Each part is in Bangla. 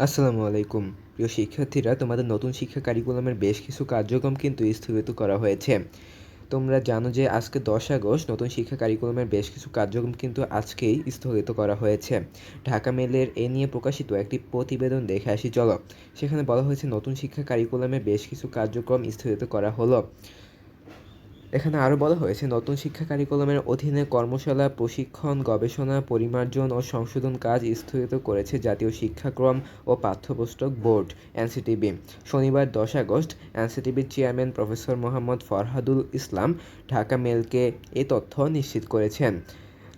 আসসালামু আলাইকুম। প্রিয় শিক্ষার্থীরা, তোমাদের নতুন শিক্ষা কারিকুলামের বেশ কিছু কার্যক্রম কিন্তু স্থগিত করা হয়েছে। তোমরা জানো যে আজকে 10 আগস্ট নতুন শিক্ষা কারিকুলামের বেশ কিছু কার্যক্রম কিন্তু আজকেই স্থগিত করা হয়েছে। ঢাকা মেলের এ নিয়ে প্রকাশিত একটি প্রতিবেদন দেখে আসি চলো। সেখানে বলা হয়েছে নতুন শিক্ষা কারিকুলামের বেশ কিছু কার্যক্রম স্থগিত করা হলো। এখানে আরও বলা হয়েছে নতুন শিক্ষা কারিকুলামের অধীনে কর্মশালা, প্রশিক্ষণ, গবেষণা, পরিমার্জন ও সংশোধন কাজ স্থগিত করেছে জাতীয় শিক্ষাক্রম ও পাঠ্যপুস্তক বোর্ড এনসিটিবি। শনিবার 10 আগস্ট এনসিটিবির চেয়ারম্যান প্রফেসর মোহাম্মদ ফরহাদুল ইসলাম ঢাকা মেলকে এ তথ্য নিশ্চিত করেছেন।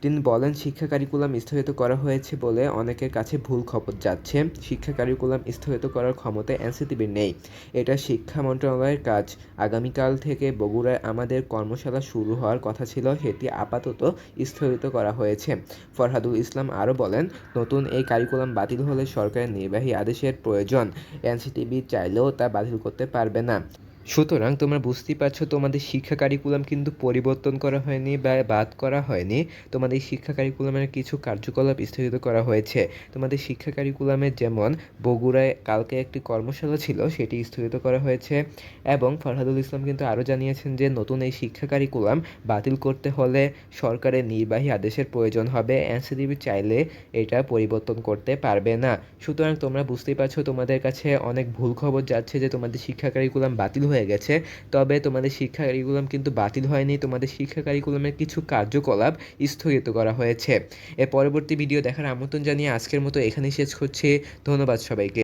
তিনি বলেন, শিক্ষা কারিকুলাম স্থগিত করা হয়েছে বলে অনেকের কাছে ভুল খবর যাচ্ছে। শিক্ষা কারিকুলাম স্থগিত করার ক্ষমতা এনসিটিবির নেই। এটা শিক্ষা মন্ত্রণালয়ের কাজ। আগামীকাল থেকে বগুড়ায় আমাদের কর্মশালা শুরু হওয়ার কথা ছিল, সেটি আপাতত স্থগিত করা হয়েছে। ফরহাদুল ইসলাম আরও বলেন, নতুন এই কারিকুলাম বাতিল হলে সরকারের নির্বাহী আদেশের প্রয়োজন। এনসিটিবি চাইলেও তা বাতিল করতে পারবে না। সুতরাং তোমরা বুঝতেই পারছো, তোমাদের শিক্ষা কারিকুলাম কিন্তু পরিবর্তন করা হয়নি বা বাদ করা হয়নি। তোমাদের শিক্ষা কারিকুলামের কিছু কার্যকলাপ স্থগিত করা হয়েছে। তোমাদের শিক্ষা কারিকুলামের যেমন বগুড়ায় কালকে একটি কর্মশালা ছিল, সেটি স্থগিত করা হয়েছে। এবং ফরহাদুল ইসলাম কিন্তু আরও জানিয়েছেন যে নতুন এই শিক্ষা কারিকুলাম বাতিল করতে হলে সরকারের নির্বাহী আদেশের প্রয়োজন হবে। এনসিটিবি চাইলে এটা পরিবর্তন করতে পারবে না। সুতরাং তোমরা বুঝতেই পারছো, তোমাদের কাছে অনেক ভুল খবর যাচ্ছে যে তোমাদের শিক্ষা কারিকুলাম বাতিল হয়ে গেছে। তবে তোমাদের শিক্ষা কারিকুলাম কিন্তু বাতিল হয়নি। তোমাদের শিক্ষা কারিকুলামের কিছু কার্যকলাপ স্থগিত করা হয়েছে। এর পরবর্তী ভিডিও দেখার আমন্ত্রণ জানিয়ে আজকের মতো এখানেই শেষ করছি। ধন্যবাদ সবাইকে।